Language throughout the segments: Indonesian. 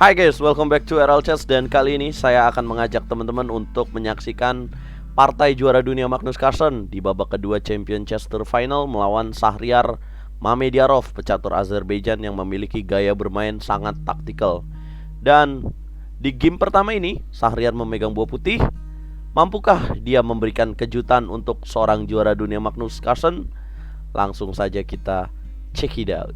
Hai guys, welcome back to RL Chess. Dan kali ini saya akan mengajak teman-teman untuk menyaksikan partai juara dunia Magnus Carlsen di babak kedua Champion Chess Tour Final melawan Shahriar Mamediarov, pecatur Azerbaijan yang memiliki gaya bermain sangat taktikal. Dan di game pertama ini, Shahriar memegang buah putih. Mampukah dia memberikan kejutan untuk seorang juara dunia Magnus Carlsen? Langsung saja kita check it out.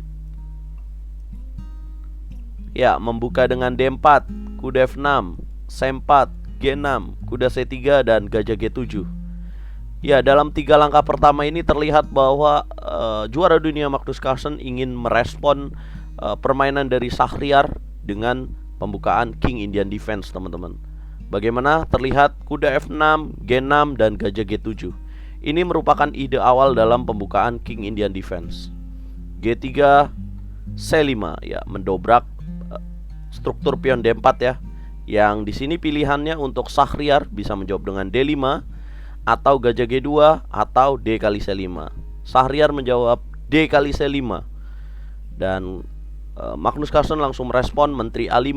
Ya, membuka dengan D4, kuda F6, C4, G6, kuda C3, dan gajah G7. Ya, dalam 3 langkah pertama ini terlihat bahwa juara dunia Magnus Carlsen ingin merespon permainan dari Shahriar dengan pembukaan King Indian Defense, teman-teman. Bagaimana terlihat kuda F6, G6, dan gajah G7. Ini merupakan ide awal dalam pembukaan King Indian Defense. G3, C5, ya, mendobrak struktur pion D4 ya. Yang di sini pilihannya untuk Shahriar bisa menjawab dengan D5 atau gajah G2 atau D kali C5. Shahriar menjawab D kali C5. Dan Magnus Carlsen langsung merespon menteri A5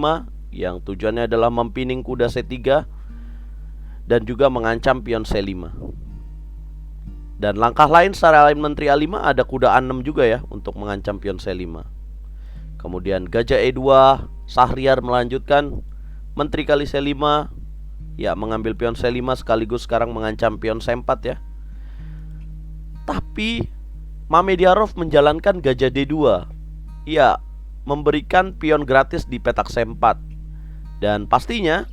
yang tujuannya adalah mempining kuda C3 dan juga mengancam pion C5. Dan langkah lain secara lain menteri A5 ada kuda A6 juga ya untuk mengancam pion C5. Kemudian gajah E2, Shahriar melanjutkan menteri kali C5, ya, mengambil pion C5 sekaligus sekarang mengancam pion C4 ya. Tapi Mamediarov menjalankan gajah D2, ya, memberikan pion gratis di petak C4. Dan pastinya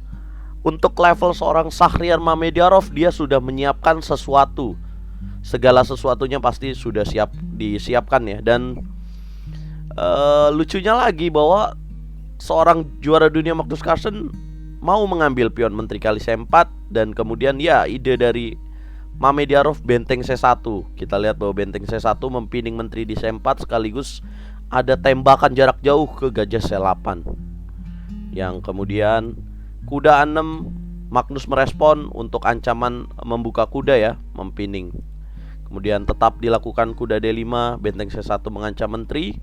untuk level seorang Shahriar Mamediarov, dia sudah menyiapkan sesuatu. Segala sesuatunya pasti sudah disiapkan ya. Dan lucunya lagi bahwa seorang juara dunia Magnus Carlsen mau mengambil pion menteri kali C4. Dan kemudian ya, ide dari Mamediarov benteng C1. Kita lihat bahwa benteng C1 mempining menteri di C4 sekaligus ada tembakan jarak jauh ke gajah C8. Yang kemudian kuda A6, Magnus merespon untuk ancaman membuka kuda ya, mempining. Kemudian tetap dilakukan kuda D5, benteng C1 mengancam menteri.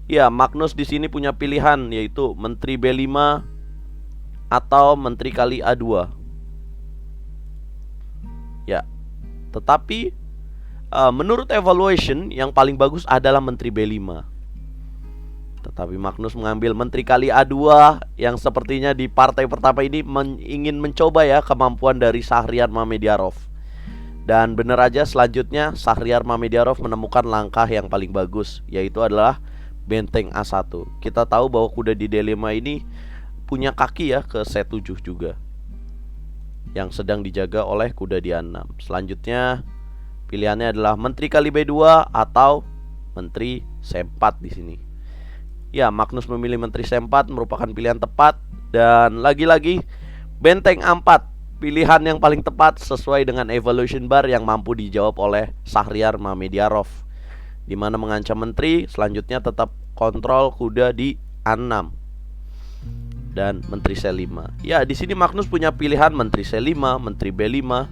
Ya, Magnus di sini punya pilihan yaitu menteri B5 atau menteri kali A2. Ya, tetapi menurut evaluation yang paling bagus adalah menteri B5. Tetapi Magnus mengambil menteri kali A2 yang sepertinya di partai pertama ini ingin mencoba ya kemampuan dari Shahriar Mamediarov. Dan benar aja selanjutnya Shahriar Mamediarov menemukan langkah yang paling bagus, yaitu adalah benteng A1. Kita tahu bahwa kuda di D5 ini punya kaki ya ke C7 juga, yang sedang dijaga oleh kuda di A6. Selanjutnya pilihannya adalah menteri kali B2 atau menteri C4 di sini. Ya, Magnus memilih menteri C4 merupakan pilihan tepat. Dan lagi-lagi benteng A4, pilihan yang paling tepat sesuai dengan evaluation bar yang mampu dijawab oleh Shahriar Mamediarov, di mana mengancam menteri. Selanjutnya tetap kontrol kuda di A6 dan menteri C5. Ya, di sini Magnus punya pilihan menteri C5, menteri B5,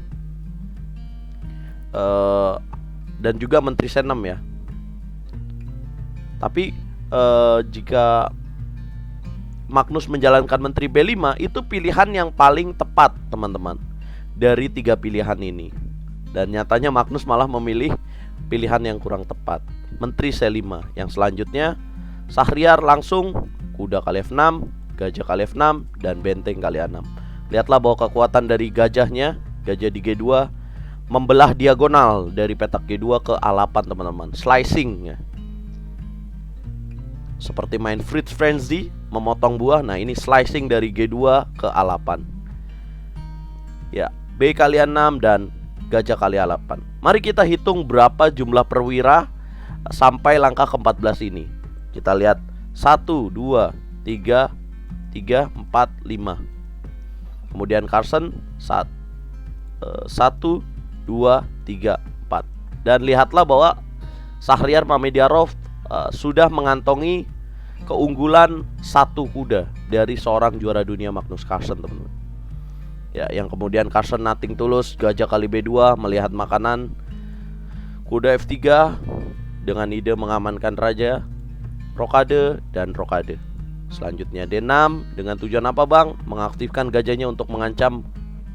dan juga menteri C6 ya. Tapi jika Magnus menjalankan menteri B5, itu pilihan yang paling tepat, teman-teman, dari 3 pilihan ini. Dan nyatanya Magnus malah memilih pilihan yang kurang tepat, menteri C5. Yang selanjutnya Shahriar langsung kuda kali F6, gajah kali F6, dan benteng kali A6. Lihatlah bahwa kekuatan dari gajahnya, gajah di G2, membelah diagonal dari petak G2 ke A8, teman-teman. Slicing ya. Seperti main Fruit Frenzy, memotong buah. Nah, ini slicing dari G2 ke A8. Ya, B kali A6 dan gajah kali A8. Mari kita hitung berapa jumlah perwira sampai langkah ke-14 ini. Kita lihat 1, 2, 3, 4, 5. Kemudian Carlsen 1, 2, 3, 4. Dan lihatlah bahwa Shahriar Mamediarov sudah mengantongi keunggulan 1 kuda dari seorang juara dunia Magnus Carlsen, teman-teman. Ya, yang kemudian Carlsen nothing tulus, gajah kali B2 melihat makanan, kuda F3 dengan ide mengamankan raja, rokade dan rokade. Selanjutnya D6 dengan tujuan apa bang? Mengaktifkan gajahnya untuk mengancam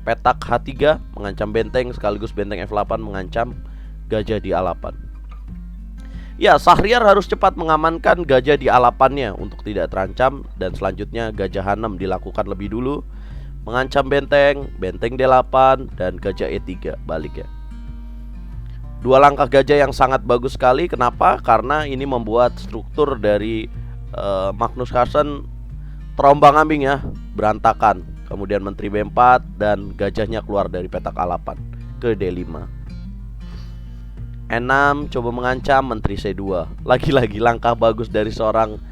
petak H3, mengancam benteng, sekaligus benteng F8 mengancam gajah di A8. Ya, Sahryar harus cepat mengamankan gajah di A8-nya untuk tidak terancam. Dan selanjutnya gajah H6 dilakukan lebih dulu, mengancam benteng, benteng D8, dan gajah E3 balik ya. Dua langkah gajah yang sangat bagus sekali. Kenapa? Karena ini membuat struktur dari Magnus Carlsen terombang-ambing ya, berantakan. Kemudian menteri B4 dan gajahnya keluar dari petak A8 ke D5. E6 coba mengancam menteri C2. Lagi-lagi langkah bagus dari seorang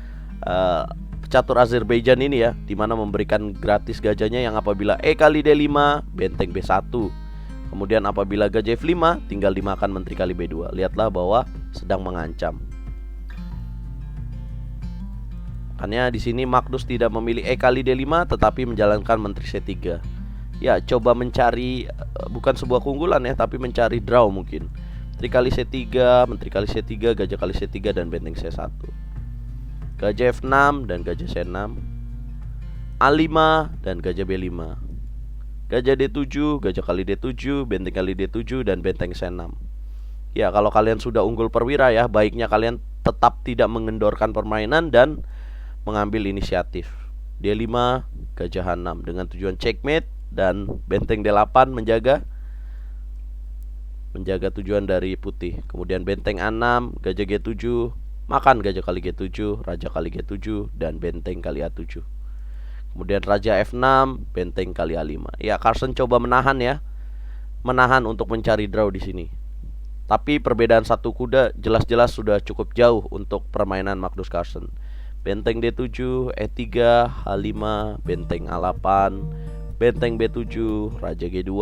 pecatur Azerbaijan ini ya, dimana memberikan gratis gajahnya yang apabila E kali D5 benteng B1. Kemudian apabila gajah F5 tinggal dimakan menteri kali B2. Lihatlah bahwa sedang mengancam. Makanya di sini Magnus tidak memilih E kali D5 tetapi menjalankan menteri C3. Ya, coba mencari bukan sebuah keunggulan ya, tapi mencari draw mungkin. Menteri kali C3, menteri kali C3, gajah kali C3 dan benteng C1. Gajah F6 dan gajah C6. A5 dan gajah B5. Gajah D7, gajah kali D7, benteng kali D7 dan benteng C6. Ya, kalau kalian sudah unggul perwira ya, baiknya kalian tetap tidak mengendorkan permainan dan mengambil inisiatif. D5, gajah H6 dengan tujuan checkmate dan benteng D8 menjaga tujuan dari putih. Kemudian benteng A6, gajah G7, makan gajah kali G7, raja kali G7 dan benteng kali A7. Kemudian raja F6, benteng kali A5. Ya, Carlsen coba menahan ya. Menahan untuk mencari draw di sini. Tapi perbedaan satu kuda jelas-jelas sudah cukup jauh untuk permainan Magnus Carlsen. Benteng D7, E3, H5, benteng A8, benteng B7, raja G2,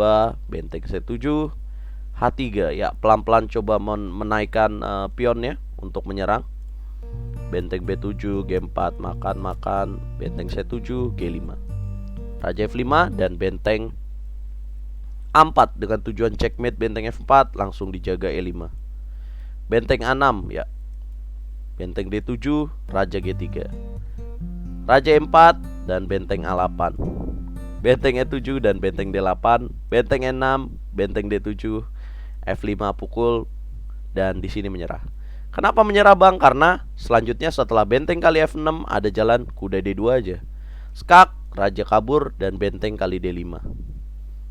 benteng C7, H3. Ya, pelan-pelan coba menaikkan pionnya untuk menyerang. Benteng B7, G4, makan, benteng C7, G5, raja F5 dan benteng A4 dengan tujuan checkmate benteng F4 langsung dijaga E5. Benteng A6 ya. Benteng D7, raja G3, raja E4 dan benteng A8. Benteng E7 dan benteng D8, benteng E6, benteng D7, F5 pukul dan di sini menyerah. Kenapa menyerah bang? Karena selanjutnya setelah benteng kali F6 ada jalan kuda D2 aja. Skak, raja kabur dan benteng kali D5.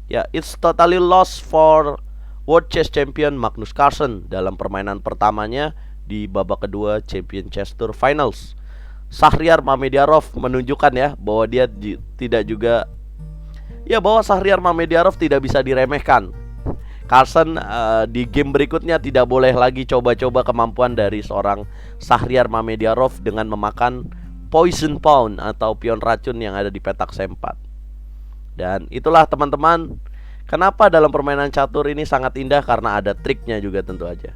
Ya, it's totally lost for World Chess Champion Magnus Carlsen dalam permainan pertamanya di babak kedua Champion Chess Tour Finals. Shahryar Mamediarov menunjukkan ya bahwa dia tidak juga bahwa Shahryar Mamediarov tidak bisa diremehkan. Carlsen di game berikutnya tidak boleh lagi coba-coba kemampuan dari seorang Shahryar Mamediarov dengan memakan poison pawn atau pion racun yang ada di petak C4. Dan itulah teman-teman, kenapa dalam permainan catur ini sangat indah, karena ada triknya juga tentu aja.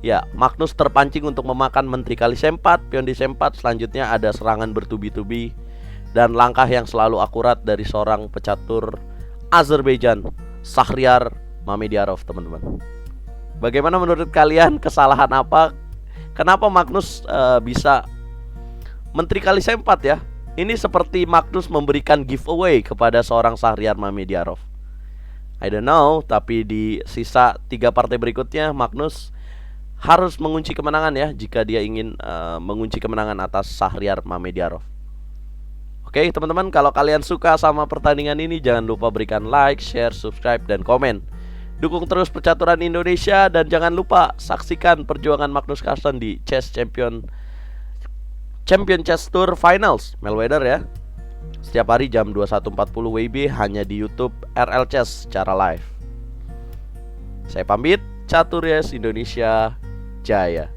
Ya, Magnus terpancing untuk memakan menteri kali C4, pion di C4, selanjutnya ada serangan bertubi-tubi dan langkah yang selalu akurat dari seorang pecatur Azerbaijan, Shahryar Mamediarov, teman-teman. Bagaimana menurut kalian, kesalahan apa? Kenapa Magnus bisa menteri kali C4 ya? Ini seperti Magnus memberikan giveaway kepada seorang Shahryar Mamediarov. I don't know, tapi di sisa 3 partai berikutnya Magnus harus mengunci kemenangan ya, jika dia ingin mengunci kemenangan atas Shahryar Mamediarov. Oke teman-teman, kalau kalian suka sama pertandingan ini, jangan lupa berikan like, share, subscribe, dan komen. Dukung terus percaturan Indonesia dan jangan lupa saksikan perjuangan Magnus Carlsen di Champion Chess Tour Finals Melweather ya. Setiap hari jam 21.40 WIB hanya di YouTube RL Chess secara live. Saya pamit, Catur Yes Indonesia Jaya.